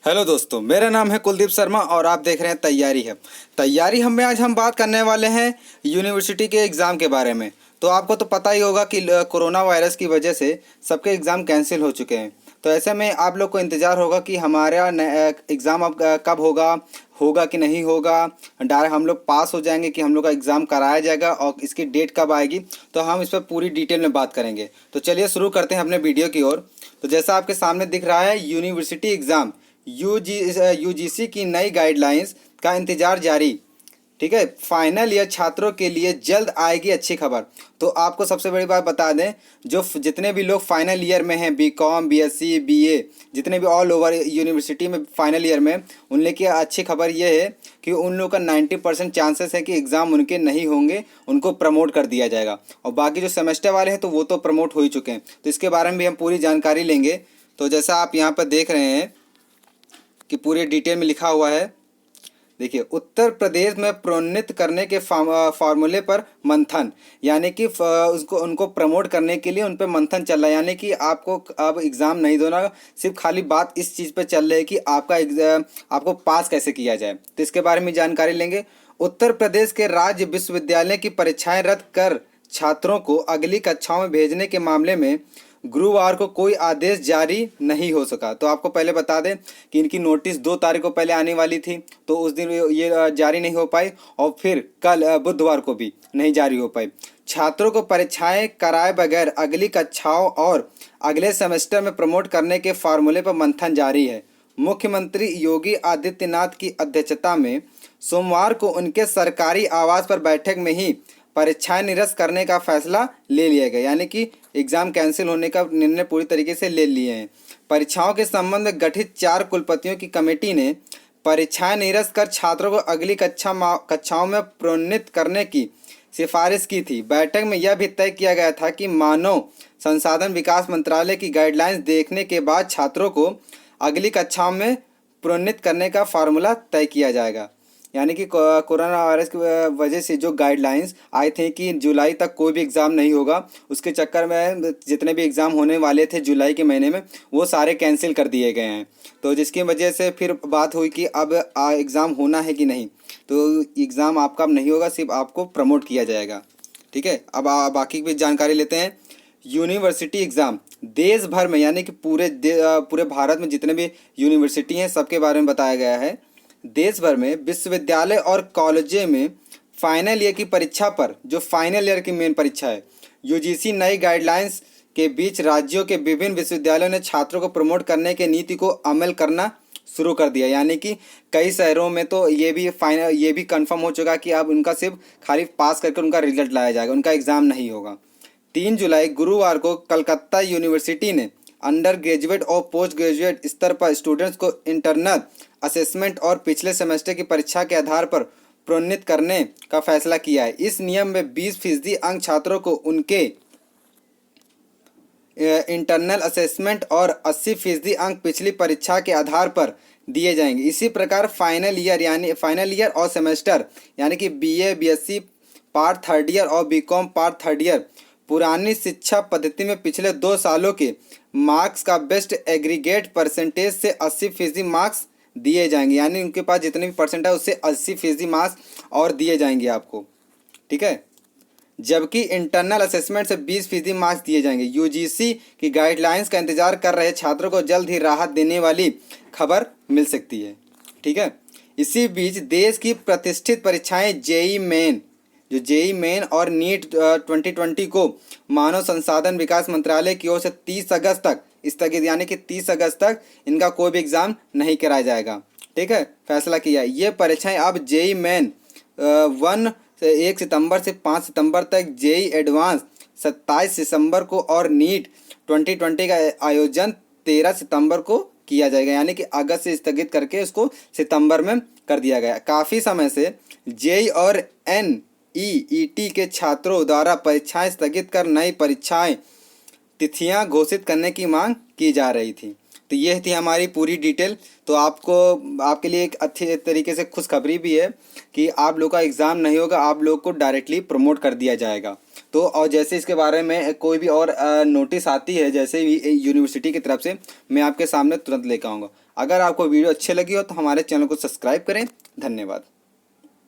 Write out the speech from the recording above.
Hello दोस्तों, मेरा नाम है कुलदीप शर्मा और आप देख रहे हैं तैयारी है। तैयारी हम में आज हम बात करने वाले हैं यूनिवर्सिटी के एग्ज़ाम के बारे में। तो आपको तो पता ही होगा कि कोरोना वायरस की वजह से सबके एग्ज़ाम कैंसिल हो चुके हैं। तो ऐसे में आप लोग को इंतज़ार होगा कि हमारा एग्ज़ाम अब कब होगा, होगा कि नहीं होगा, डायरेक्ट हम लोग पास हो जाएंगे कि हम लोग का एग्ज़ाम कराया जाएगा और इसकी डेट कब आएगी। तो हम इस पर पूरी डिटेल में बात करेंगे। तो चलिए शुरू करते हैं अपने वीडियो की ओर। तो जैसा आपके सामने दिख रहा है, यूनिवर्सिटी एग्ज़ाम यूजीसी की नई गाइडलाइंस का इंतजार जारी। ठीक है, फाइनल ईयर छात्रों के लिए जल्द आएगी अच्छी खबर। तो आपको सबसे बड़ी बात बता दें, जो जितने भी लोग फाइनल ईयर में हैं, बीकॉम, बीएससी, बीए, जितने भी ऑल ओवर यूनिवर्सिटी में फाइनल ईयर में, उन लोग की अच्छी खबर ये है कि उन लोग का 90% चांसेस है कि एग्ज़ाम उनके नहीं होंगे, उनको प्रमोट कर दिया जाएगा। और बाकी जो सेमेस्टर वाले हैं तो वो तो प्रमोट हो ही चुके हैं। तो इसके बारे में भी हम पूरी जानकारी लेंगे। तो जैसा आप यहाँ पर देख रहे हैं कि पूरे डिटेल में लिखा हुआ है। देखिए, उत्तर प्रदेश में प्रोन्नत करने के फार्मूले पर मंथन, यानी कि उसको उनको प्रमोट करने के लिए उन पर मंथन चल रहा है। यानी कि आपको अब एग्ज़ाम नहीं देना, सिर्फ खाली बात इस चीज़ पर चल रही है कि आपका एग्ज़ाम आपको पास कैसे किया जाए। तो इसके बारे में जानकारी लेंगे। उत्तर प्रदेश के राज्य विश्वविद्यालय की परीक्षाएं रद्द कर छात्रों को अगली कक्षाओं में भेजने के मामले में गुरुवार को कोई आदेश जारी नहीं हो सका। तो आपको पहले बता दें कि इनकी नोटिस 2 तारीख को पहले आने वाली थी, तो उस दिन ये जारी नहीं हो पाई और फिर कल बुधवार को भी नहीं जारी हो पाई। छात्रों को परीक्षाएं कराए बगैर अगली कक्षाओं और अगले सेमेस्टर में प्रमोट करने के फार्मूले पर मंथन जारी है। मुख्यमंत्री योगी आदित्यनाथ की अध्यक्षता में सोमवार को उनके सरकारी आवास पर बैठक में ही परीक्षाएं निरस्त करने का फैसला ले लिया गया। यानी कि एग्ज़ाम कैंसिल होने का निर्णय पूरी तरीके से ले लिए हैं। परीक्षाओं के संबंध में गठित 4 कुलपतियों की कमेटी ने परीक्षाएं निरस्त कर छात्रों को अगली कक्षाओं में प्रोन्नत करने की सिफारिश की थी। बैठक में यह भी तय किया गया था कि मानव संसाधन विकास मंत्रालय की गाइडलाइंस देखने के बाद छात्रों को अगली कक्षाओं में प्रोन्नत करने का फार्मूला तय किया जाएगा। यानी कि कोरोना वायरस की वजह से जो गाइडलाइंस आए थे कि जुलाई तक कोई भी एग्ज़ाम नहीं होगा, उसके चक्कर में जितने भी एग्ज़ाम होने वाले थे जुलाई के महीने में, वो सारे कैंसिल कर दिए गए हैं। तो जिसकी वजह से फिर बात हुई कि अब एग्ज़ाम होना है कि नहीं। तो एग्ज़ाम आपका अब नहीं होगा, सिर्फ आपको प्रमोट किया जाएगा। ठीक है, अब बाकी भी जानकारी लेते हैं। यूनिवर्सिटी एग्ज़ाम देश भर में, यानी कि पूरे भारत में जितने भी यूनिवर्सिटी हैं सबके बारे में बताया गया है। देश भर में विश्वविद्यालय और कॉलेजों में फाइनल ईयर की परीक्षा पर, जो फाइनल ईयर की मेन परीक्षा है, यूजीसी नई गाइडलाइंस के बीच राज्यों के विभिन्न विश्वविद्यालयों ने छात्रों को प्रमोट करने के नीति को अमल करना शुरू कर दिया। यानी कि कई शहरों में तो ये भी कंफर्म हो चुका कि अब उनका सिर्फ खाली पास करके उनका रिजल्ट लाया जाएगा, उनका एग्ज़ाम नहीं होगा। 3 जुलाई गुरुवार को कलकत्ता यूनिवर्सिटी ने अंडर ग्रेजुएट और पोस्ट ग्रेजुएट स्तर पर स्टूडेंट्स को इंटरनल असेसमेंट और पिछले सेमेस्टर की परीक्षा के आधार पर प्रोन्नत करने का फैसला किया है। इस नियम में 20% अंक छात्रों को उनके इंटरनल असेसमेंट और 80% अंक पिछली परीक्षा के आधार पर दिए जाएंगे। इसी प्रकार फाइनल ईयर और सेमेस्टर, यानी कि BA, BSc part 3rd year और बीकॉम पार्ट 3rd ईयर पुरानी शिक्षा पद्धति में पिछले 2 सालों के मार्क्स का बेस्ट एग्रीगेट परसेंटेज से 80% मार्क्स दिए जाएंगे। यानी उनके पास जितने भी परसेंट है उससे 80% मार्क्स और दिए जाएंगे आपको। ठीक है, जबकि इंटरनल असेसमेंट से 20% मार्क्स दिए जाएंगे। यूजीसी की गाइडलाइंस का इंतजार कर रहे छात्रों को जल्द ही राहत देने वाली खबर मिल सकती है। ठीक है, इसी बीच देश की प्रतिष्ठित परीक्षाएं जेईई मेन और नीट 2020 को मानव संसाधन विकास मंत्रालय की ओर से 30 अगस्त तक स्थगित, यानी कि 30 अगस्त तक इनका कोई भी एग्ज़ाम नहीं कराया जाएगा। ठीक है, फैसला किया है। ये परीक्षाएं अब जेईई मेन 1 सितंबर से 5 सितंबर तक, जेईई एडवांस 27 दिसंबर को और नीट 2020 का आयोजन 13 सितंबर को किया जाएगा। यानी कि अगस्त से स्थगित करके उसको सितंबर में कर दिया गया। काफ़ी समय से जेईई और एनईईटी के छात्रों द्वारा परीक्षाएं स्थगित कर नई परीक्षाएं तिथियां घोषित करने की मांग की जा रही थी। तो ये थी हमारी पूरी डिटेल। तो आपके लिए एक अच्छे तरीके से खुशखबरी भी है कि आप लोग का एग्ज़ाम नहीं होगा, आप लोग को डायरेक्टली प्रमोट कर दिया जाएगा। तो और जैसे इसके बारे में कोई भी और नोटिस आती है, जैसे भी यूनिवर्सिटी की तरफ से, मैं आपके सामने तुरंत लेकर आऊँगा। अगर आपको वीडियो अच्छी लगी हो तो हमारे चैनल को सब्सक्राइब करें। धन्यवाद।